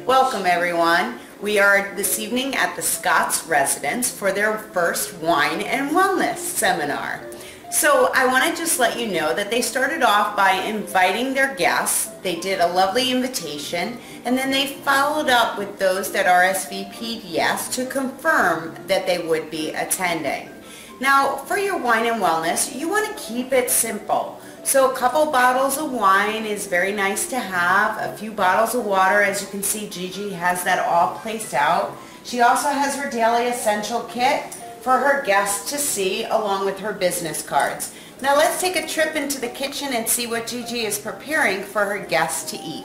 Welcome everyone. We are this evening at the Scott's residence for their first wine and wellness seminar. So I want to just let you know that they started off by inviting their guests. They did a lovely invitation and then they followed up with those that RSVP'd yes to confirm that they would be attending. Now for your wine and wellness, you want to keep it simple. So a couple bottles of wine is very nice to have, a few bottles of water. As you can see, Gigi has that all placed out. She also has her daily essential kit for her guests to see along with her business cards. Now let's take a trip into the kitchen and see what Gigi is preparing for her guests to eat.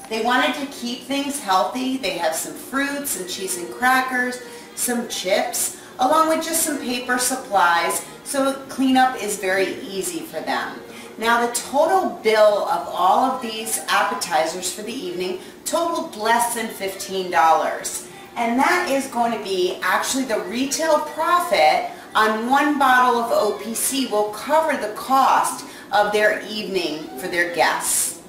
They wanted to keep things healthy. They have some fruits, some cheese and crackers, some chips, along with just some paper supplies, so cleanup is very easy for them. Now the total bill of all of these appetizers for the evening totaled less than $15. And that is going to be actually the retail profit on one bottle of OPC will cover the cost of their evening for their guests.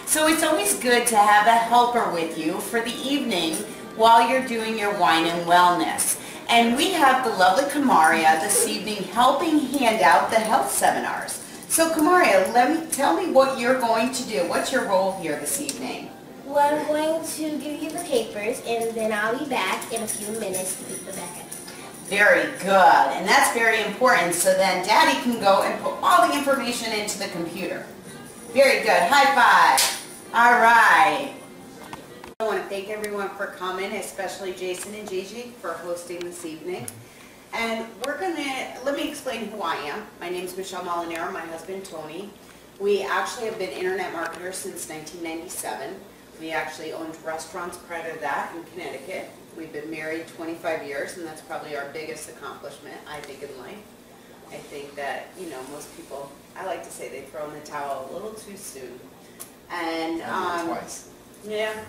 So it's always good to have a helper with you for the evening while you're doing your wine and wellness. And we have the lovely Kamaria this evening helping hand out the health seminars. So Kamaria, tell me what you're going to do. What's your role here this evening? Well, I'm going to give you the papers and then I'll be back in a few minutes to pick them back up. Very good. And that's very important so then Daddy can go and put all the information into the computer. Very good. High five. All right. I want to thank everyone for coming, especially Jason and Gigi for hosting this evening. And let me explain who I am. My name is Michelle Molinaro, my husband Tony. We actually have been internet marketers since 1997. We actually owned restaurants prior to that in Connecticut. We've been married 25 years and that's probably our biggest accomplishment, I think, in life. I think that, you know, most people, I like to say they throw in the towel a little too soon. And twice. Yeah,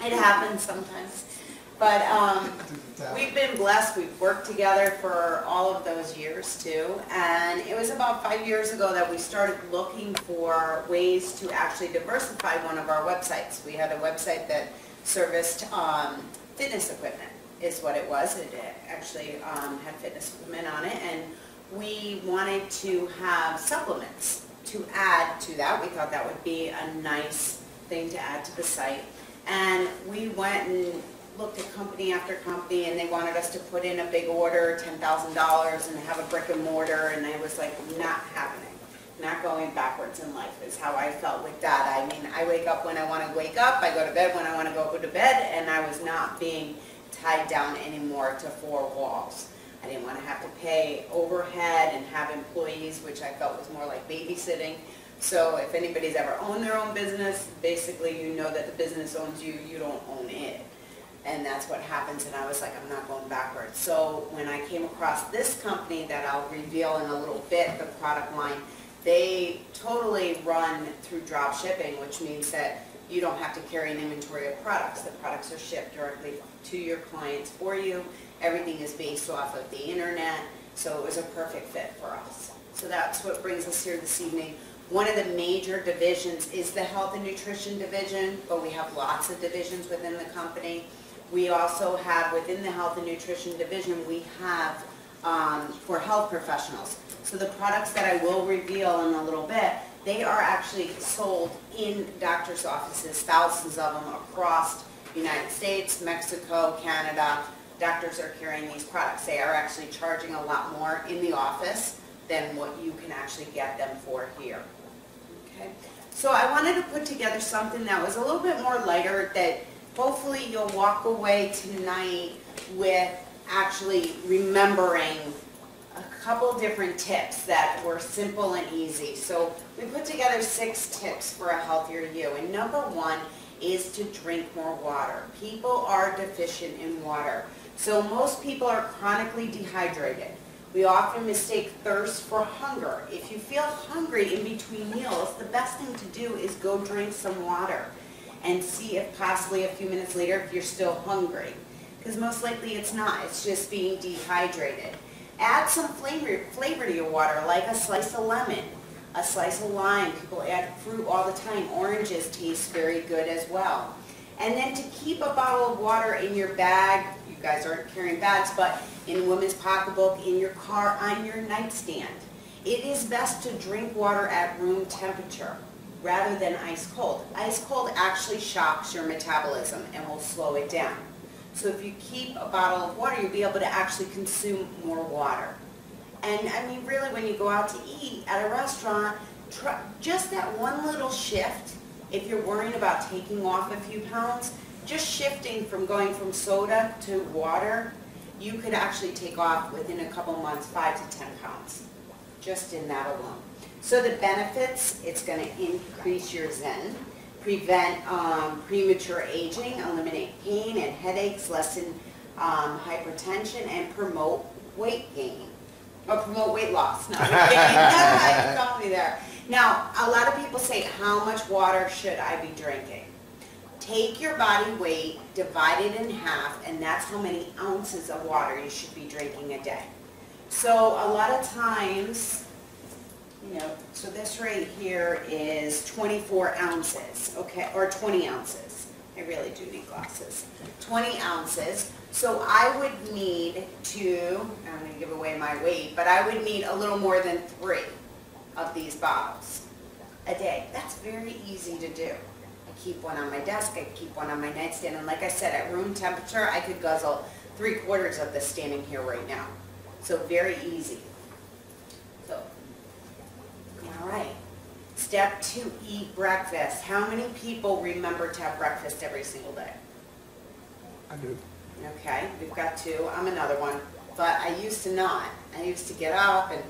it happens sometimes. But we've been blessed. We've worked together for all of those years too. And it was about 5 years ago that we started looking for ways to actually diversify one of our websites. We had a website that serviced fitness equipment is what it was. It actually had fitness equipment on it. And we wanted to have supplements to add to that. We thought that would be a nice thing to add to the site, and we went and looked at company after company and they wanted us to put in a big order, $10,000, and have a brick and mortar, and I was like, not happening. Not going backwards in life is how I felt with that. I mean, I wake up when I want to wake up, I go to bed when I want to go to bed, and I was not being tied down anymore to four walls. I didn't want to have to pay overhead and have employees, which I felt was more like babysitting. So if anybody's ever owned their own business, basically you know that the business owns you, you don't own it. And that's what happens, and I was like, I'm not going backwards. So when I came across this company that I'll reveal in a little bit, the product line, they totally run through drop shipping, which means that you don't have to carry an inventory of products. The products are shipped directly to your clients for you. Everything is based off of the internet, so it was a perfect fit for us. So that's what brings us here this evening. One of the major divisions is the health and nutrition division, but we have lots of divisions within the company. We also have, within the health and nutrition division, we have for health professionals. So the products that I will reveal in a little bit, they are actually sold in doctors' offices, thousands of them across the United States, Mexico, Canada. Doctors are carrying these products. They are actually charging a lot more in the office than what you can actually get them for here. Okay. So I wanted to put together something that was a little bit more lighter, that hopefully you'll walk away tonight with actually remembering a couple different tips that were simple and easy. So we put together 6 tips for a healthier you. And number 1 is to drink more water. People are deficient in water. So most people are chronically dehydrated. We often mistake thirst for hunger. If you feel hungry in between meals, the best thing to do is go drink some water and see if possibly a few minutes later if you're still hungry. Because most likely it's not. It's just being dehydrated. Add some flavor to your water, like a slice of lemon, A slice of lime, people add fruit all the time. Oranges taste very good as well. And then to keep a bottle of water in your bag, you guys aren't carrying bags, but in a woman's pocketbook, in your car, on your nightstand. It is best to drink water at room temperature rather than ice cold. Ice cold actually shocks your metabolism and will slow it down. So if you keep a bottle of water, you'll be able to actually consume more water. And I mean, really, when you go out to eat at a restaurant, just that one little shift, if you're worrying about taking off a few pounds, just shifting from going from soda to water, you could actually take off within a couple months 5 to 10 pounds, just in that alone. So the benefits, it's going to increase your zen, prevent premature aging, eliminate pain and headaches, lessen hypertension, and promote weight gain. Or promote weight loss, not weight gain. You got me there. Now, a lot of people say, how much water should I be drinking? Take your body weight, divide it in half, and that's how many ounces of water you should be drinking a day. So a lot of times, you know, so this right here is 24 ounces, okay, or 20 ounces. I really do need glasses. 20 ounces. So I would need I'm going to give away my weight, but I would need a little more than 3 of these bottles a day. That's very easy to do. I keep one on my desk, I keep one on my nightstand, and like I said, at room temperature, I could guzzle 3/4 of this standing here right now. So very easy. So, all right. Step 2, eat breakfast. How many people remember to have breakfast every single day? I do. Okay, we've got 2. I'm another one, but I used to not. I used to get up and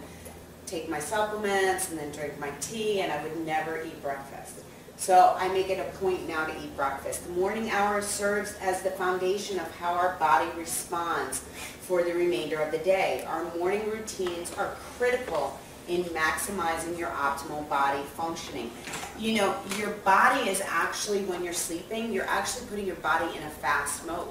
take my supplements and then drink my tea, and I would never eat breakfast. So I make it a point now to eat breakfast. The morning hour serves as the foundation of how our body responds for the remainder of the day. Our morning routines are critical in maximizing your optimal body functioning. You know, your body is actually, when you're sleeping, you're actually putting your body in a fast mode.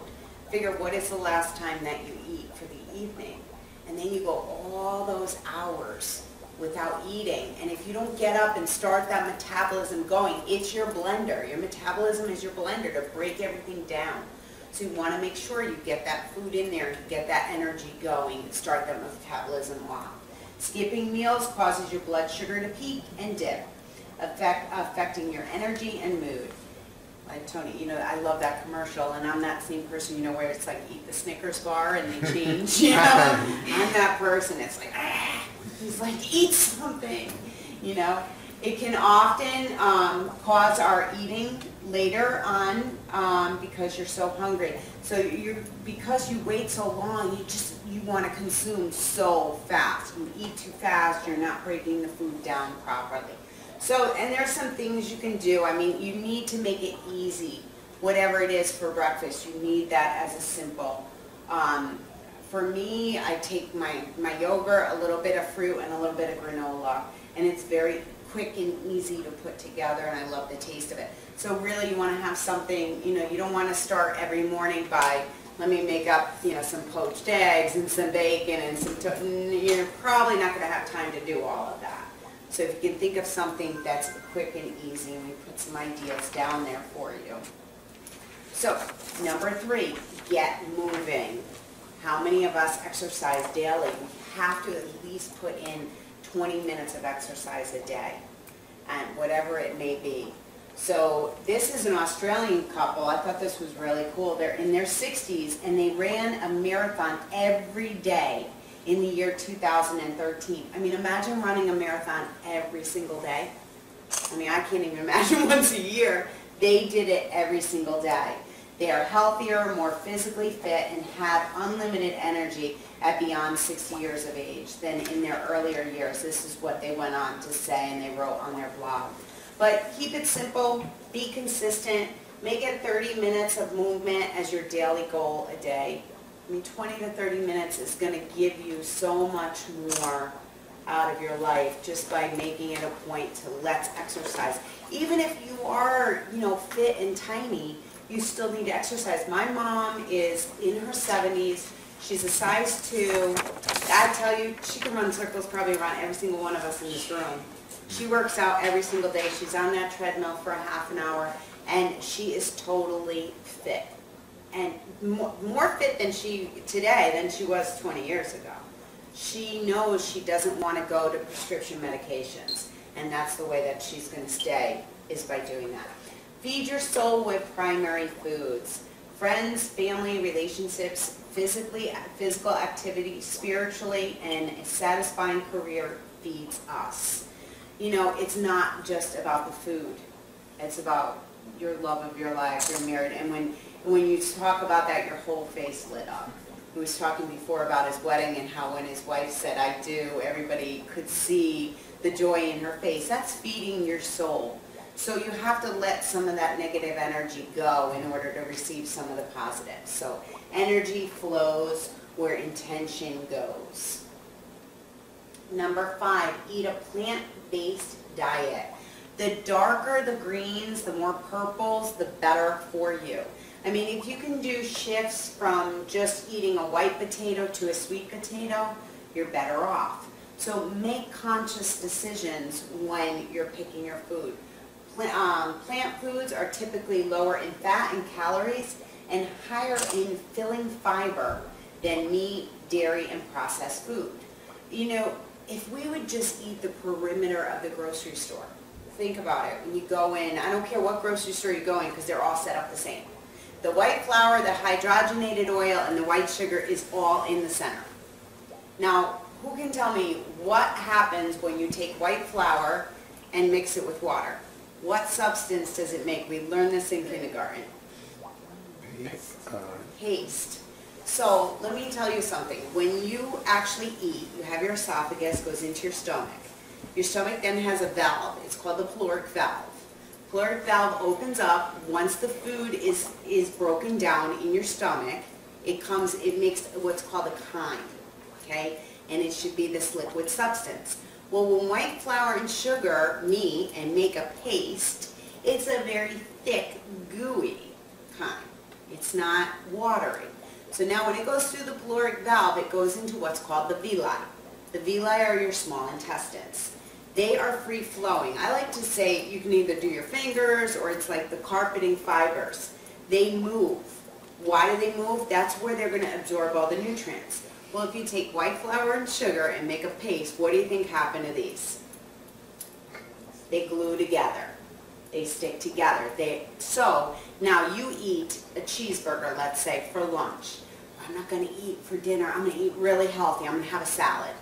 Figure, what is the last time that you eat for the evening? And then you go all those hours without eating. And if you don't get up and start that metabolism going, it's your blender. Your metabolism is your blender to break everything down. So you want to make sure you get that food in there, you get that energy going, start that metabolism off. Skipping meals causes your blood sugar to peak and dip, affecting your energy and mood. Like Tony, you know, I love that commercial, and I'm that same person, you know, where it's like, eat the Snickers bar and they change, you know. I'm that person. It's like, he's like, eat something, you know. It can often cause our eating later on because you're so hungry. So because you wait so long, you want to consume so fast. You eat too fast, you're not breaking the food down properly. So, and there's some things you can do. I mean, you need to make it easy. Whatever it is for breakfast, you need that as a simple. For me, I take my yogurt, a little bit of fruit, and a little bit of granola. And it's very quick and easy to put together, and I love the taste of it. So really, you want to have something, you know, you don't want to start every morning by, let me make up, you know, some poached eggs and some bacon and some, you're probably not going to have time to do all of that. So if you can think of something that's quick and easy, and we put some ideas down there for you. So, number 3, get moving. How many of us exercise daily? We have to at least put in 20 minutes of exercise a day, and whatever it may be. So this is an Australian couple. I thought this was really cool. They're in their 60s, and they ran a marathon every day in the year 2013. I mean, imagine running a marathon every single day. I mean, I can't even imagine once a year. They did it every single day. They are healthier, more physically fit, and have unlimited energy at beyond 60 years of age than in their earlier years. This is what they went on to say, and they wrote on their blog. But keep it simple, be consistent, make it 30 minutes of movement as your daily goal a day. I mean, 20 to 30 minutes is going to give you so much more out of your life just by making it a point to let's exercise. Even if you are, you know, fit and tiny, you still need to exercise. My mom is in her 70s. She's a size 2. I tell you, she can run circles probably around every single one of us in this room. She works out every single day. She's on that treadmill for a half an hour, and she is totally fit. And more fit than today than she was 20 years ago. She knows she doesn't want to go to prescription medications, and that's the way that she's going to stay, is by doing that. Feed your soul with primary foods. Friends, family, relationships, physical activity, spiritually, and a satisfying career feeds us. You know, it's not just about the food. It's about your love of your life, you're married, and when you talk about that, your whole face lit up. He was talking before about his wedding and how when his wife said, "I do," everybody could see the joy in her face. That's feeding your soul. So you have to let some of that negative energy go in order to receive some of the positive. So energy flows where intention goes. Number 5, eat a plant-based diet. The darker the greens, the more purples, the better for you. I mean, if you can do shifts from just eating a white potato to a sweet potato, you're better off. So make conscious decisions when you're picking your food. Plant foods are typically lower in fat and calories and higher in filling fiber than meat, dairy, and processed food. You know, if we would just eat the perimeter of the grocery store, think about it. When you go in, I don't care what grocery store you go in because they're all set up the same. The white flour, the hydrogenated oil, and the white sugar is all in the center. Now, who can tell me what happens when you take white flour and mix it with water? What substance does it make? We learned this in kindergarten. Paste. So let me tell you something. When you actually eat, you have your esophagus, goes into your stomach. Your stomach then has a valve. It's called the caloric valve. Caloric valve opens up once the food is broken down in your stomach. It makes what's called a chyme, okay? And it should be this liquid substance. Well, when white flour and sugar meet and make a paste, it's a very thick, gooey chyme. It's not watery. So now when it goes through the caloric valve, it goes into what's called the villi. The villi are your small intestines. They are free-flowing. I like to say you can either do your fingers or it's like the carpeting fibers. They move. Why do they move? That's where they're going to absorb all the nutrients. Well, if you take white flour and sugar and make a paste, what do you think happened to these? They glue together. They stick together. So now you eat a cheeseburger, let's say, for lunch. I'm not going to eat for dinner. I'm going to eat really healthy. I'm going to have a salad.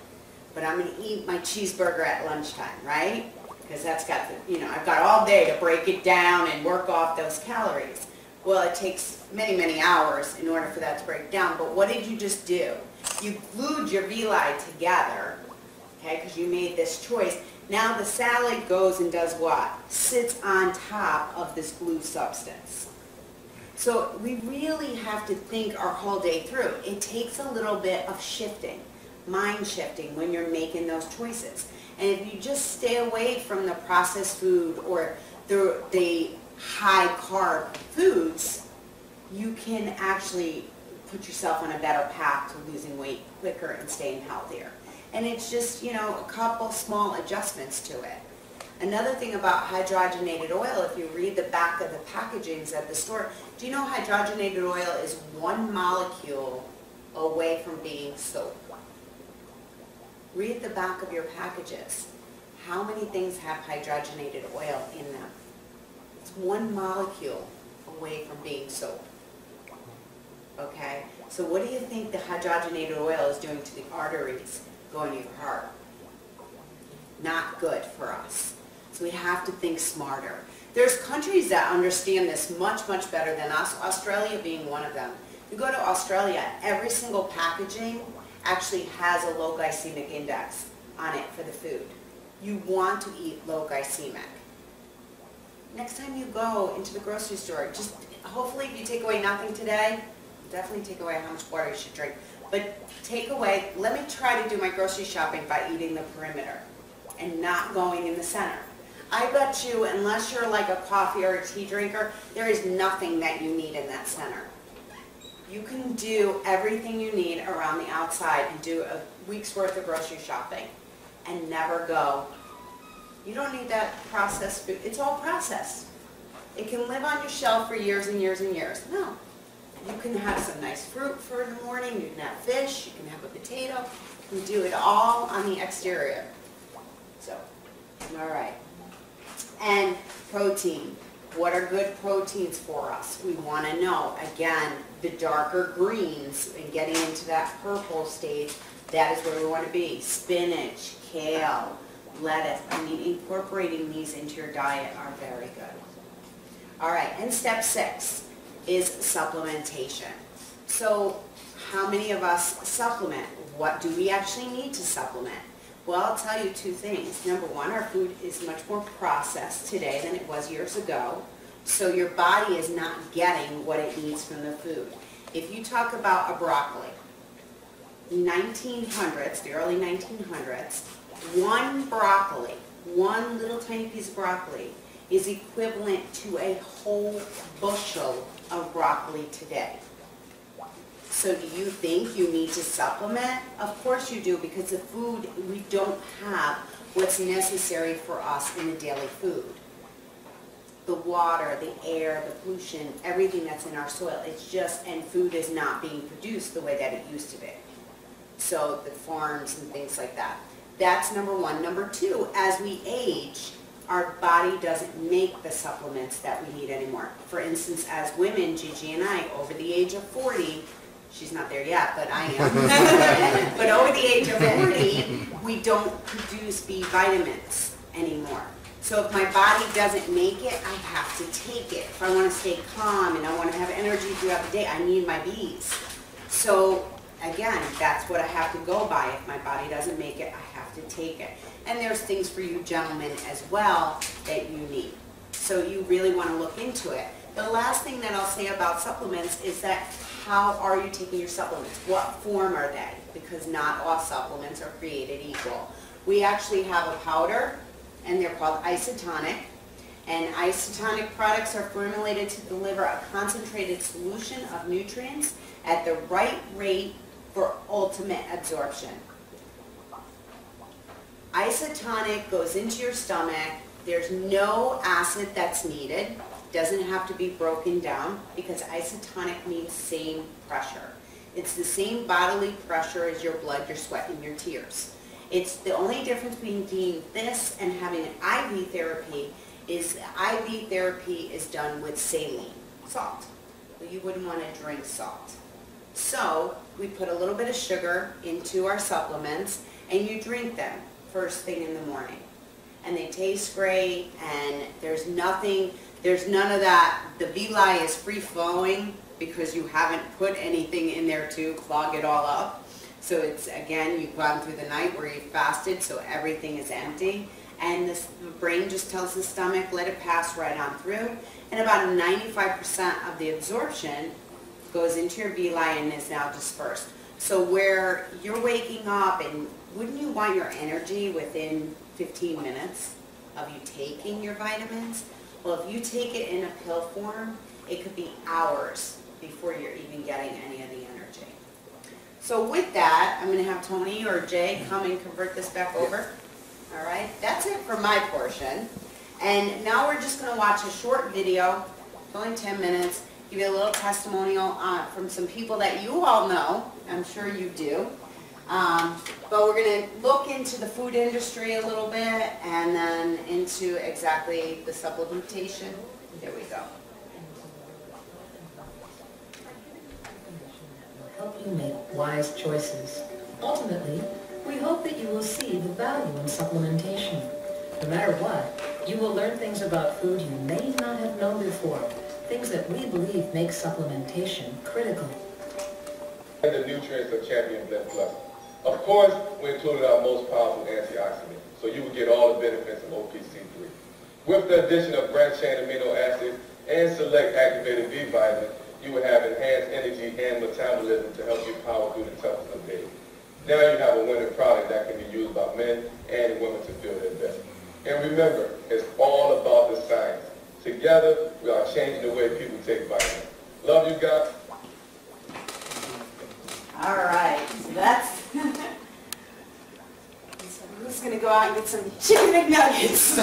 But I'm going to eat my cheeseburger at lunchtime, right? Because that's got, I've got all day to break it down and work off those calories. Well, it takes many, many hours in order for that to break down. But what did you just do? You glued your villi together, okay, because you made this choice. Now the salad goes and does what? Sits on top of this glue substance. So we really have to think our whole day through. It takes a little bit of shifting, mind shifting, when you're making those choices. And if you just stay away from the processed food or the high carb foods, you can actually put yourself on a better path to losing weight quicker and staying healthier. And it's just, a couple small adjustments to it. Another thing about hydrogenated oil, if you read the back of the packagings at the store, do you know hydrogenated oil is one molecule away from being soap? Read the back of your packages. How many things have hydrogenated oil in them? It's one molecule away from being soap. Okay? So what do you think the hydrogenated oil is doing to the arteries going to your heart? Not good for us. So we have to think smarter. There's countries that understand this much, much better than us, Australia being one of them. You go to Australia, every single packaging actually has a low glycemic index on it for the food. You want to eat low glycemic. Next time you go into the grocery store, just hopefully if you take away nothing today, definitely take away how much water you should drink. But take away, let me try to do my grocery shopping by eating the perimeter and not going in the center. I bet you, unless you're like a coffee or a tea drinker, there is nothing that you need in that center. You can do everything you need around the outside and do a week's worth of grocery shopping and never go You don't need that processed food. It's all processed. It can live on your shelf for years and years and years. No. You can have some nice fruit for in the morning. You can have fish. You can have a potato. You can do it all on the exterior. So, all right. And protein. What are good proteins for us? We want to know, again, the darker greens and getting into that purple stage, that is where we want to be. Spinach, kale, lettuce. I mean, incorporating these into your diet are very good. All right, and step 6 is supplementation. So how many of us supplement? What do we actually need to supplement? Well, I'll tell you 2 things. Number 1, our food is much more processed today than it was years ago. So your body is not getting what it needs from the food. If you talk about a broccoli, 1900s, the early 1900s, one broccoli, one little tiny piece of broccoli is equivalent to a whole bushel of broccoli today. So do you think you need to supplement? Of course you do, because the food, we don't have what's necessary for us in the daily food. The water, the air, the pollution, everything that's in our soil, it's just, and food is not being produced the way that it used to be. So the farms and things like that. That's number 1. Number 2, as we age, our body doesn't make the supplements that we need anymore. For instance, as women, Gigi and I, over the age of 40, she's not there yet, but I am. But over the age of 40, we don't produce B vitamins anymore. So if my body doesn't make it, I have to take it. If I want to stay calm and I want to have energy throughout the day, I need my Bs. So again, that's what I have to go by. If my body doesn't make it, I have to take it. And there's things for you gentlemen as well that you need. So you really want to look into it. The last thing that I'll say about supplements is that how are you taking your supplements? What form are they? Because not all supplements are created equal. We actually have a powder, and they're called isotonic. And isotonic products are formulated to deliver a concentrated solution of nutrients at the right rate for ultimate absorption. Isotonic goes into your stomach. There's no acid that's needed. Doesn't have to be broken down, because isotonic means same pressure. It's the same bodily pressure as your blood, your sweat, and your tears. It's the only difference between this and having an IV therapy is IV therapy is done with saline, salt. Well, you wouldn't want to drink salt. So we put a little bit of sugar into our supplements, and you drink them first thing in the morning. And they taste great, and there's none of that. The villi is free flowing because you haven't put anything in there to clog it all up. So it's, again, you've gone through the night where you fasted, so everything is empty. And the brain just tells the stomach, let it pass right on through. And about 95% of the absorption goes into your villi and is now dispersed. So where you're waking up, and wouldn't you want your energy within 15 minutes of you taking your vitamins? Well, if you take it in a pill form, it could be hours before you're even getting any of the energy. So with that, I'm going to have Tony or Jay come and convert this back over. All right, that's it for my portion. And now we're just going to watch a short video, only 10 minutes, give you a little testimonial from some people that you all know. I'm sure you do. But we're going to look into the food industry a little bit, and then into exactly the supplementation. There we go. Help you make wise choices. Ultimately, we hope that you will see the value in supplementation. No matter what, you will learn things about food you may not have known before, things that we believe make supplementation critical. And the nutrients of Champion Blend Plus. Of course, we included our most powerful antioxidant, so you will get all the benefits of OPC3. With the addition of branched-chain amino acids and select activated B vitamin, you will have enhanced energy and metabolism to help you power through the toughest of days. Now you have a winning product that can be used by men and women to feel their best. And remember, it's all about the science. Together, we are changing the way people take vitamins. Love you guys. All right, so that's just gonna go out and get some chicken McNuggets.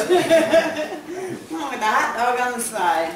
Oh, with the hot dog on the side.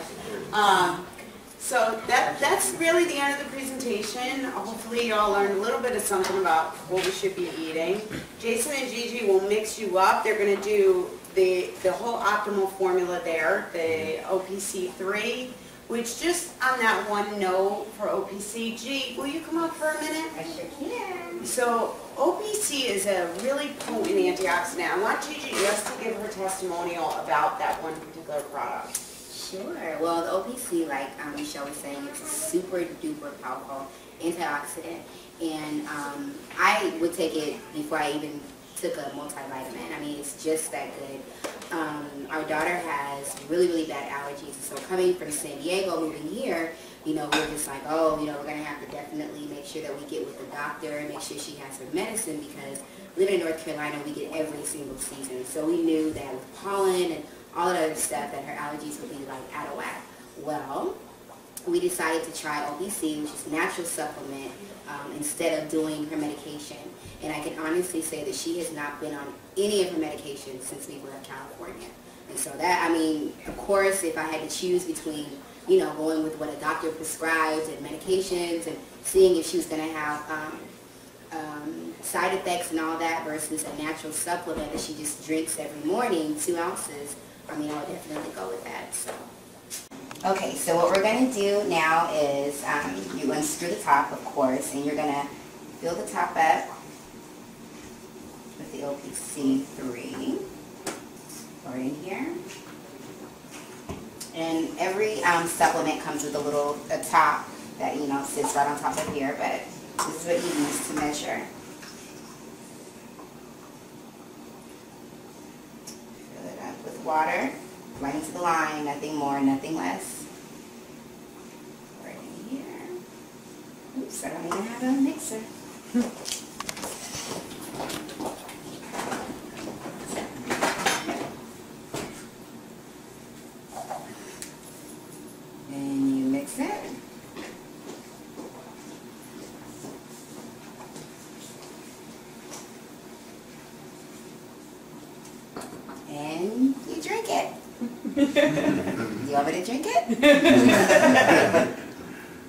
So that's really the end of the presentation. Hopefully you all learned a little bit of something about what we should be eating. Jason and Gigi will mix you up. They're going to do the whole optimal formula there, the OPC3, which just on that one note for OPC, G, will you come up for a minute? I sure can. So OPC is a really potent antioxidant. I want Gigi just to give her testimonial about that one particular product. Sure. Well, the OPC, like Michelle was saying, it's a super duper powerful antioxidant, and I would take it before I even took a multivitamin. I mean, it's just that good. Our daughter has really, really bad allergies, so coming from San Diego, moving here, you know, we're just like, oh, you know, we're going to have to definitely make sure that we get with the doctor and make sure she has her medicine, because living in North Carolina, we get every single season. So we knew that with pollen and all that other stuff, that her allergies would be like out of whack. Well, we decided to try OPC, which is a natural supplement, instead of doing her medication. And I can honestly say that she has not been on any of her medications since we left California. And so that, I mean, of course, if I had to choose between, you know, going with what a doctor prescribes and medications and seeing if she was going to have side effects and all that versus a natural supplement that she just drinks every morning, 2 ounces, I mean, I would definitely go with that. So. Okay, so what we're going to do now is you unscrew the top, of course, and you're going to fill the top up with the OPC3 right in here. And every supplement comes with a top that, you know, sits right on top of here, but this is what you use to measure. Fill it up with water, right into the line, nothing more, nothing less. Right in here. Oops, I don't even have a mixer. And you mix it. And you drink it. You want me to drink it?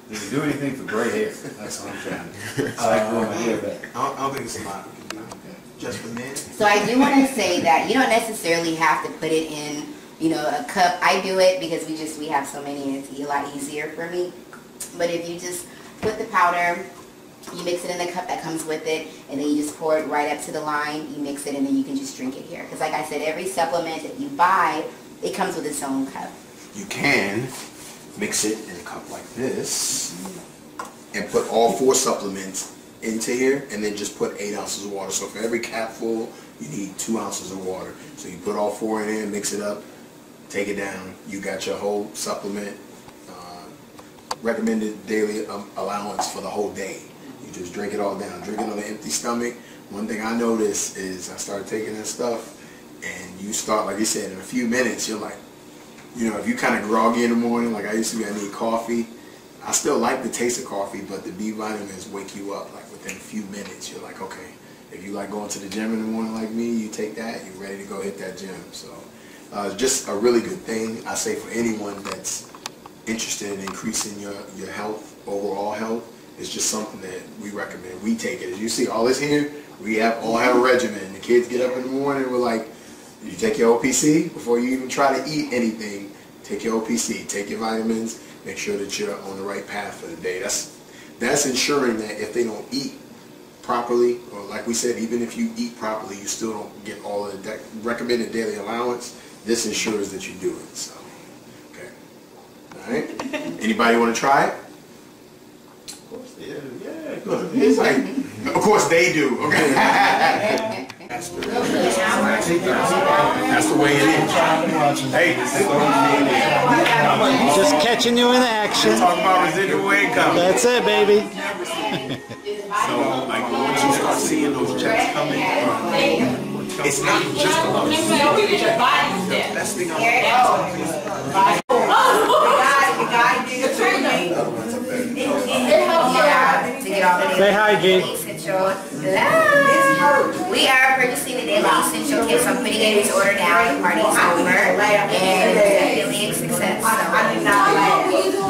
Does it do anything for gray hair? That's what I'm trying to. I like growing my hair back. I don't think it's a lot. Just for men. So I do want to say that you don't necessarily have to put it in, you know, a cup. I do it because we have so many and it's a lot easier for me. But if you just put the powder, you mix it in the cup that comes with it, and then you just pour it right up to the line, you mix it, and then you can just drink it here. Because like I said, every supplement that you buy, it comes with its own cup. You can mix it in a cup like this and put all 4 supplements into here, and then just put 8 ounces of water. So for every capful, you need 2 ounces of water. So you put all 4 in there, mix it up, take it down. You got your whole supplement, recommended daily allowance for the whole day. You just drink it all down. Drink it on an empty stomach. One thing I noticed is I started taking this stuff, and you start, like you said, in a few minutes, you're like, you know, if you kind of groggy in the morning, like I used to be, I need coffee. I still like the taste of coffee, but the B vitamins wake you up. Like within a few minutes, you're like, okay, if you like going to the gym in the morning like me, you take that, you're ready to go hit that gym. So just a really good thing, I say, for anyone that's interested in increasing your health, overall health. It's just something that we recommend. We take it. As you see, all this here, we all have a regimen. The kids get up in the morning, we're like, you take your OPC before you even try to eat anything. Take your OPC, take your vitamins, make sure that you're on the right path for the day. That's ensuring that if they don't eat properly, or like we said, even if you eat properly, you still don't get all of the recommended daily allowance. This ensures that you do it. So, okay. All right. Anybody want to try it? Of course they do. Yeah, Look, it's like, of course they do. Okay. That's the way it is. Hey, Just catching you in action. talking about residual income. That's it, baby. So, like, once you start seeing those checks coming, it's not just about the best thing It helps you out to get all the Say hi, G. Essential. Hello. We are purchasing the Daily Essential kit, so I'm putting in this order now. The party's over, and definitely a success. So.